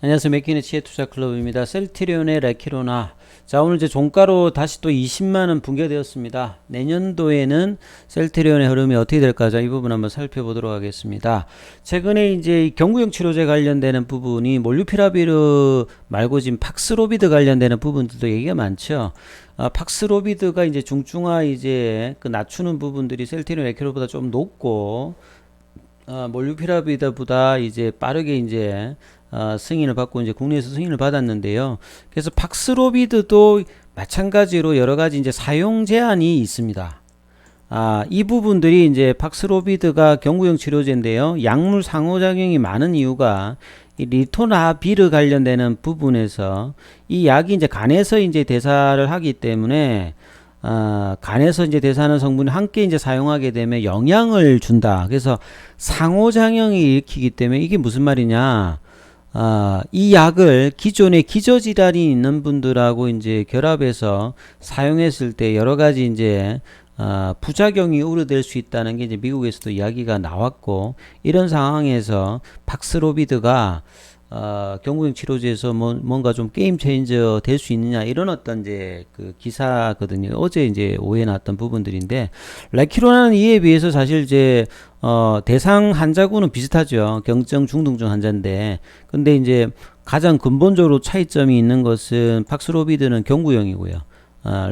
안녕하세요. 맥키네 지혜투자클럽입니다. 셀트리온의 레키로나. 자, 오늘 이제 종가로 다시 또 20만원 붕괴되었습니다. 내년도에는 셀트리온의 흐름이 어떻게 될까? 자, 이 부분 한번 살펴보도록 하겠습니다. 최근에 이제 경구용 치료제 관련되는 부분이 몰루피라비르 말고 지금 팍스로비드 관련되는 부분들도 얘기가 많죠. 팍스로비드가 이제 중증화 이제 그 낮추는 부분들이 셀트리온 레키로보다 좀 높고, 몰루피라비드보다 이제 빠르게 이제 승인을 받고 이제 국내에서 승인을 받았는데요. 그래서 팍스로비드도 마찬가지로 여러 가지 이제 사용 제한이 있습니다. 이 부분들이 이제 팍스로비드가 경구용 치료제인데요. 약물 상호작용이 많은 이유가 이 리토나비르 관련되는 부분에서 이 약이 이제 간에서 이제 대사를 하기 때문에 간에서 이제 대사하는 성분을 함께 이제 사용하게 되면 영향을 준다. 그래서 상호작용이 일으키기 때문에 이게 무슨 말이냐? 이 약을 기존에 기저질환이 있는 분들하고 이제 결합해서 사용했을 때 여러 가지 이제 부작용이 우려될 수 있다는 게 이제 미국에서도 이야기가 나왔고, 이런 상황에서 팍스로비드가 경구용 치료제에서 뭔가 좀 게임 체인저 될 수 있느냐, 이런 어떤 이제 그 기사거든요. 어제 이제 오해 났던 부분들인데, 레키로나는 이에 비해서 사실 이제 대상 환자군은 비슷하죠. 경증 중등증 환자인데, 근데 이제 가장 근본적으로 차이점이 있는 것은 팍스로비드는 경구용이고요.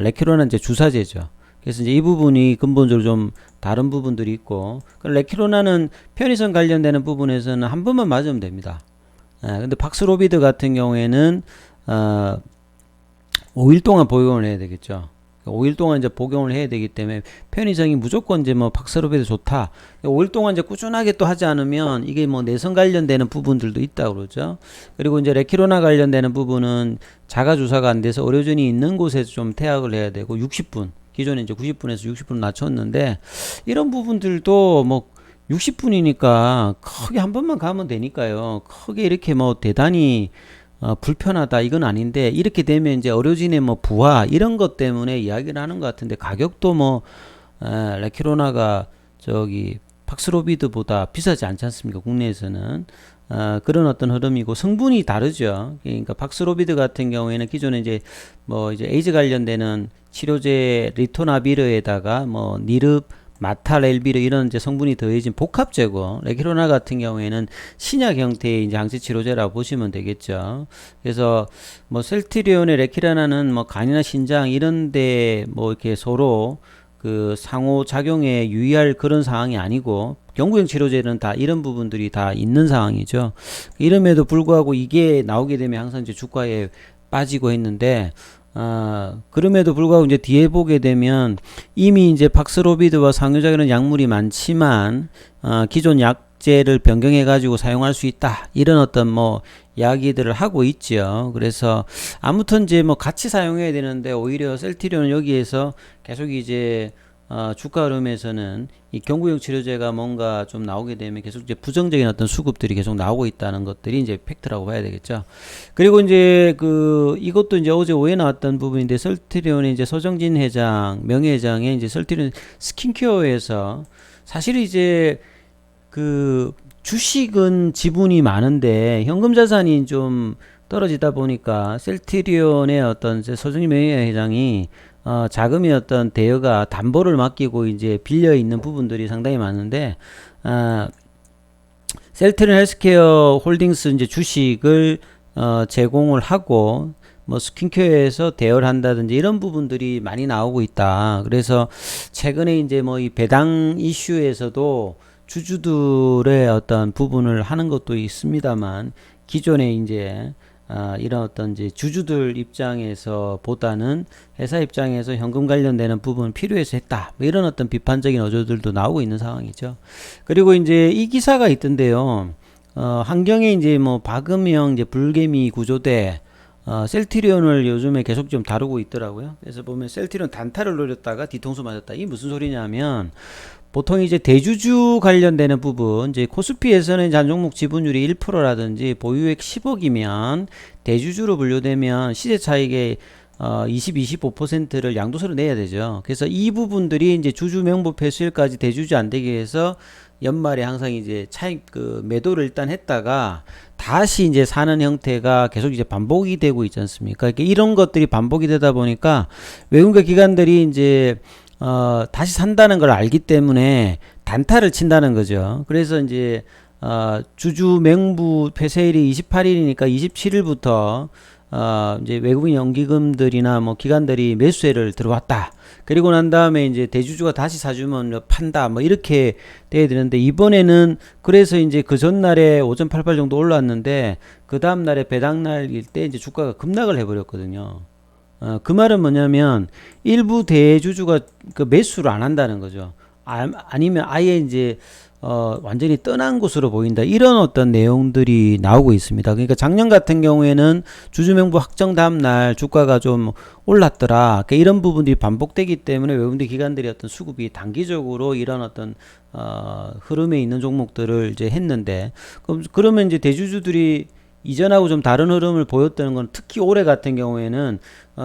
레키로나는 이제 주사제죠. 그래서 이제 이 부분이 근본적으로 좀 다른 부분들이 있고, 레키로나는 편의성 관련되는 부분에서는 한 번만 맞으면 됩니다. 근데 팍스로비드 같은 경우에는 5일 동안 복용을 해야 되겠죠. 5일 동안 이제 복용을 해야 되기 때문에 편의성이 무조건 이제 뭐 팍스로비드 좋다. 5일 동안 이제 꾸준하게 또 하지 않으면 이게 뭐 내성 관련되는 부분들도 있다 그러죠. 그리고 이제 레키로나 관련되는 부분은 자가 주사가 안 돼서 의료진이 있는 곳에서 좀 태약을 해야 되고 60분. 기존에 이제 90분에서 60분 낮췄는데, 이런 부분들도 뭐 60분이니까 크게 한 번만 가면 되니까요. 크게 이렇게 뭐 대단히 불편하다 이건 아닌데, 이렇게 되면 이제 의료진의 뭐 부하 이런 것 때문에 이야기를 하는 것 같은데, 가격도 뭐 레키로나가 저기 팍스로비드보다 비싸지 않지 않습니까? 국내에서는. 그런 어떤 흐름이고, 성분이 다르죠. 그러니까 팍스로비드 같은 경우에는 기존에 이제 뭐 이제 에이즈 관련되는 치료제 리토나비르에다가 뭐 니릅, 마탈엘비르 이런 이제 성분이 더해진 복합제고, 레키로나 같은 경우에는 신약 형태의 이제 항체 치료제라고 보시면 되겠죠. 그래서 뭐 셀트리온의 레키로나는 뭐 간이나 신장 이런데 뭐 이렇게 서로 그 상호 작용에 유의할 그런 상황이 아니고, 경구용 치료제는 다 이런 부분들이 다 있는 상황이죠. 이름에도 불구하고 이게 나오게 되면 항상 이제 주가에 빠지고 했는데, 그럼에도 불구하고 이제 뒤에 보게 되면 이미 이제 팍스로비드와 상호작용하는 약물이 많지만, 기존 약제를 변경해 가지고 사용할 수 있다, 이런 어떤 뭐 이야기들을 하고 있죠. 그래서 아무튼 이제 뭐 같이 사용해야 되는데, 오히려 셀트리온은 여기에서 계속 이제 주가 흐름에서는 이 경구용 치료제가 뭔가 좀 나오게 되면 계속 이제 부정적인 어떤 수급들이 계속 나오고 있다는 것들이 이제 팩트라고 봐야 되겠죠. 그리고 이제 이것도 이제 어제 오해 나왔던 부분인데, 셀트리온의 이제 서정진 회장, 명예회장의 이제 셀트리온 스킨케어에서 사실 이제 주식은 지분이 많은데 현금 자산이 좀 떨어지다 보니까 셀트리온의 어떤 서정진 명예회장이 자금의 어떤 대여가 담보를 맡기고 이제 빌려 있는 부분들이 상당히 많은데, 셀트리온 헬스케어 홀딩스 이제 주식을 제공을 하고 뭐 스킨케어에서 대여를 한다든지 이런 부분들이 많이 나오고 있다. 그래서 최근에 이제 뭐 이 배당 이슈에서도 주주들의 어떤 부분을 하는 것도 있습니다만, 기존에 이제 이런 어떤 이제 주주들 입장에서 보다는 회사 입장에서 현금 관련되는 부분 필요해서 했다, 뭐 이런 어떤 비판적인 어조들도 나오고 있는 상황이죠. 그리고 이제 이 기사가 있던데요. 환경에 이제 뭐 박음형 이제 불개미 구조대 셀트리온을 요즘에 계속 좀 다루고 있더라고요. 그래서 보면 셀트리온 단타를 노렸다가 뒤통수 맞았다. 이게 무슨 소리냐면, 보통 이제 대주주 관련되는 부분, 이제 코스피에서는 한 종목 지분율이 1%라든지 보유액 10억이면 대주주로 분류되면 시세 차익의 25%를 양도세로 내야 되죠. 그래서 이 부분들이 이제 주주 명부 폐수일까지 대주주 안 되게 해서 연말에 항상 이제 차익 그 매도를 일단 했다가 다시 이제 사는 형태가 계속 이제 반복이 되고 있지 않습니까? 그러니까 이런 것들이 반복이 되다 보니까 외국계 기관들이 이제 다시 산다는 걸 알기 때문에 단타를 친다는 거죠. 그래서 이제 주주 맹부 폐쇄일이 28일이니까 27일부터 이제 외국인 연기금들이나 뭐 기관들이 매수세를 들어왔다. 그리고 난 다음에 이제 대주주가 다시 사주면 판다. 뭐 이렇게 돼야 되는데 이번에는 그래서 이제 그 전날에 5.88 정도 올랐는데 그 다음날에 배당날일 때 이제 주가가 급락을 해버렸거든요. 그 말은 뭐냐면 일부 대주주가 그 매수를 안 한다는 거죠. 아니면 아예 이제 완전히 떠난 것으로 보인다. 이런 어떤 내용들이 나오고 있습니다. 그러니까 작년 같은 경우에는 주주명부 확정 다음 날 주가가 좀 올랐더라. 그러니까 이런 부분들이 반복되기 때문에 외국인 기관들이 어떤 수급이 단기적으로 이런 어떤 흐름에 있는 종목들을 이제 했는데 그러면 이제 대주주들이 이전하고 좀 다른 흐름을 보였다는 건 특히 올해 같은 경우에는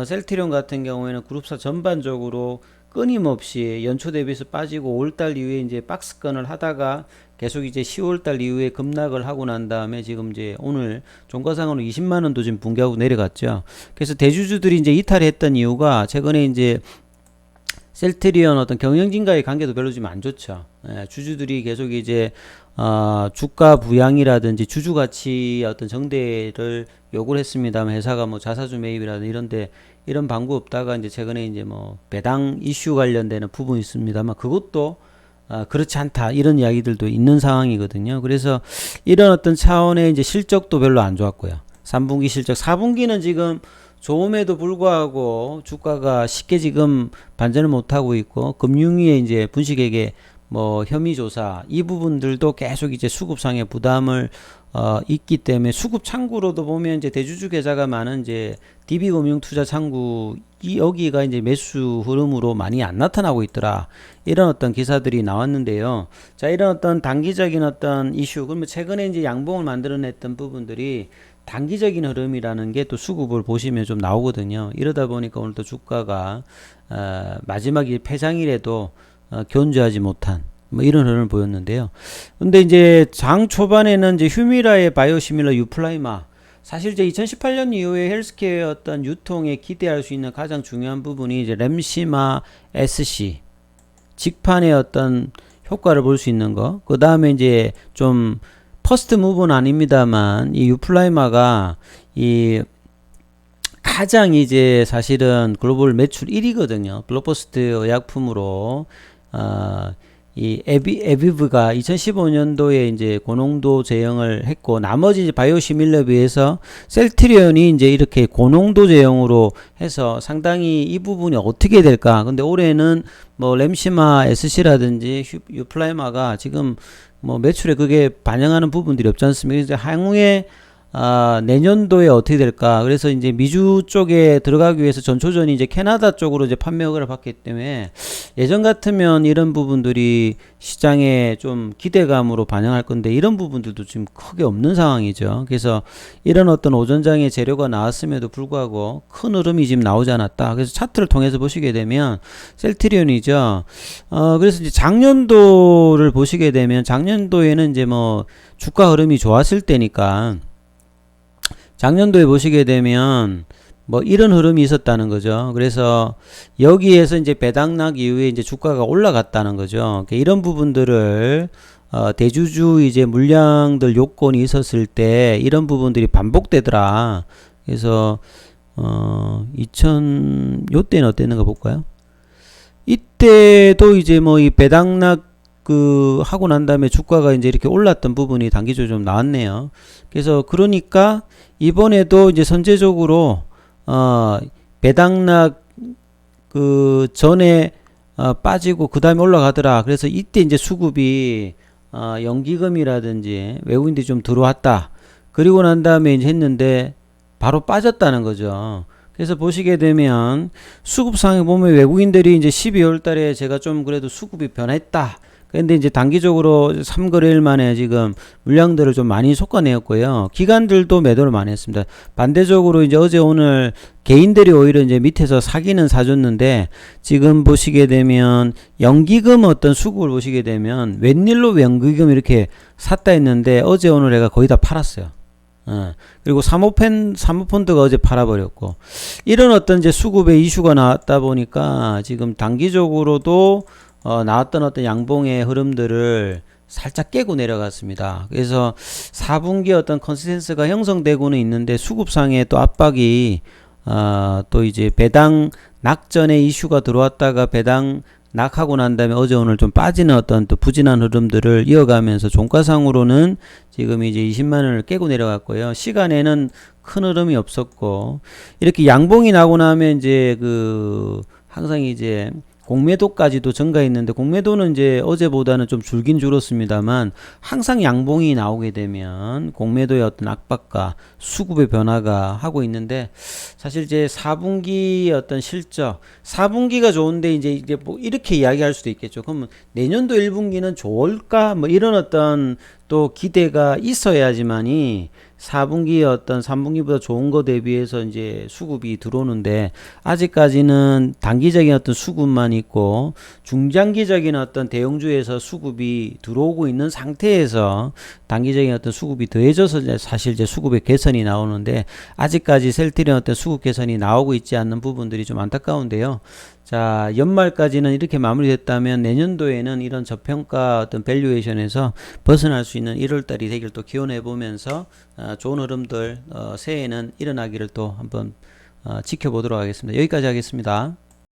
셀트리온 같은 경우에는 그룹사 전반적으로 끊임없이 연초 대비해서 빠지고 5월달 이후에 이제 박스권을 하다가 계속 이제 10월달 이후에 급락을 하고 난 다음에 지금 이제 오늘 종가상으로 20만 원도 지금 붕괴하고 내려갔죠. 그래서 대주주들이 이제 이탈했던 이유가 최근에 이제 셀트리온 어떤 경영진과의 관계도 별로 좀 안 좋죠. 주주들이 계속 이제 주가 부양이라든지 주주 가치 어떤 정대를 요구를 했습니다만 회사가 뭐 자사주 매입이라든지 이런데 이런 방구 없다가 이제 최근에 이제 뭐 배당 이슈 관련되는 부분이 있습니다만 그것도 그렇지 않다 이런 이야기들도 있는 상황이거든요. 그래서 이런 어떤 차원의 이제 실적도 별로 안 좋았고요. 3분기 실적, 4분기는 지금 좋음에도 불구하고 주가가 쉽게 지금 반전을 못하고 있고 금융위의 이제 분식회계 뭐 혐의 조사 이 부분들도 계속 이제 수급상의 부담을 있기 때문에 수급 창구로도 보면 이제 대주주 계좌가 많은 이제 DB금융투자 창구 여기가 이제 매수 흐름으로 많이 안 나타나고 있더라. 이런 어떤 기사들이 나왔는데요. 자, 이런 어떤 단기적인 어떤 이슈, 그러면 최근에 이제 양봉을 만들어냈던 부분들이 단기적인 흐름이라는 게 또 수급을 보시면 좀 나오거든요. 이러다 보니까 오늘 또 주가가 마지막이 폐장일에도 견주하지 못한 뭐 이런 흐름을 보였는데요. 근데 이제 장 초반에는 이제 휴미라의 바이오시밀러 유플라이마 사실 이제 2018년 이후에 헬스케어 어떤 유통에 기대할 수 있는 가장 중요한 부분이 이제 램시마 SC 직판의 어떤 효과를 볼 수 있는 거. 그 다음에 이제 좀 퍼스트 무브는 아닙니다만 이 유플라이마가 이 가장 이제 사실은 글로벌 매출 1위거든요. 블록버스터 의약품으로 이 에비브가 2015년도에 이제 고농도 제형을 했고 나머지 이제 바이오시밀러에 비해서 셀트리온이 이제 이렇게 고농도 제형으로 해서 상당히 이 부분이 어떻게 될까? 근데 올해는 뭐 램시마 SC라든지 유플라이마가 지금 뭐 매출에 그게 반영하는 부분들이 없지 않습니까? 이제 향후에 내년도에 어떻게 될까? 그래서 이제 미주 쪽에 들어가기 위해서 전초전이 이제 캐나다 쪽으로 이제 판매 허가를 받기 때문에 예전 같으면 이런 부분들이 시장에 좀 기대감으로 반영할 건데 이런 부분들도 지금 크게 없는 상황이죠. 그래서 이런 어떤 오전장에 재료가 나왔음에도 불구하고 큰 흐름이 지금 나오지 않았다. 그래서 차트를 통해서 보시게 되면 셀트리온이죠. 그래서 이제 작년도를 보시게 되면 작년도에는 이제 뭐 주가 흐름이 좋았을 때니까 작년도에 보시게 되면 뭐 이런 흐름이 있었다는 거죠. 그래서 여기에서 이제 배당락 이후에 이제 주가가 올라갔다는 거죠. 이런 부분들을 대주주 이제 물량들 요건이 있었을 때 이런 부분들이 반복되더라. 그래서 요때는 어땠는가 볼까요? 이때도 이제 뭐 이 배당락 하고 난 다음에 주가가 이제 이렇게 올랐던 부분이 단기적으로 좀 나왔네요. 그래서 그러니까 이번에도 이제 선제적으로 배당락 전에 빠지고 그 다음에 올라가더라. 그래서 이때 이제 수급이 연기금이라든지 외국인들이 좀 들어왔다. 그리고 난 다음에 이제 했는데 바로 빠졌다는 거죠. 그래서 보시게 되면 수급상에 보면 외국인들이 이제 12월 달에 제가 좀 그래도 수급이 변했다. 근데 이제 단기적으로 3거래일 만에 지금 물량들을 좀 많이 솎아내었고요. 기관들도 매도를 많이 했습니다. 반대적으로 이제 어제 오늘 개인들이 오히려 이제 밑에서 사기는 사줬는데, 지금 보시게 되면 연기금 어떤 수급을 보시게 되면 웬일로 연기금 이렇게 샀다 했는데 어제 오늘 애가 거의 다 팔았어요. 그리고 사모펀드가 어제 팔아버렸고, 이런 어떤 이제 수급의 이슈가 나왔다 보니까 지금 단기적으로도 나왔던 어떤 양봉의 흐름들을 살짝 깨고 내려갔습니다. 그래서 4분기 어떤 컨센서스가 형성되고는 있는데 수급상의 또 압박이 또 이제 배당 낙전의 이슈가 들어왔다가 배당 낙하고 난 다음에 어제 오늘 좀 빠지는 어떤 또 부진한 흐름들을 이어가면서 종가상으로는 지금 이제 20만 원을 깨고 내려갔고요. 시간에는 큰 흐름이 없었고, 이렇게 양봉이 나고 나면 이제 항상 이제 공매도까지도 증가했는데, 공매도는 이제 어제보다는 좀 줄긴 줄었습니다만, 항상 양봉이 나오게 되면 공매도의 어떤 압박과 수급의 변화가 하고 있는데, 사실 이제 4분기 어떤 실적, 4분기가 좋은데 이제 뭐 이렇게 이야기할 수도 있겠죠. 그러면 내년도 1분기는 좋을까? 뭐 이런 어떤 또 기대가 있어야지만이 4분기 어떤 3분기보다 좋은 거 대비해서 이제 수급이 들어오는데, 아직까지는 단기적인 어떤 수급만 있고 중장기적인 어떤 대형주에서 수급이 들어오고 있는 상태에서 단기적인 어떤 수급이 더해져서 이제 사실 이제 수급의 개선이 나오는데, 아직까지 셀트리온 어떤 수급 개선이 나오고 있지 않는 부분들이 좀 안타까운데요. 자, 연말까지는 이렇게 마무리됐다면 내년도에는 이런 저평가 어떤 밸류에이션에서 벗어날 수 있는 1월달이 되길 또 기원해 보면서 좋은 흐름들 새해에는 일어나기를 또 한번 지켜보도록 하겠습니다. 여기까지 하겠습니다.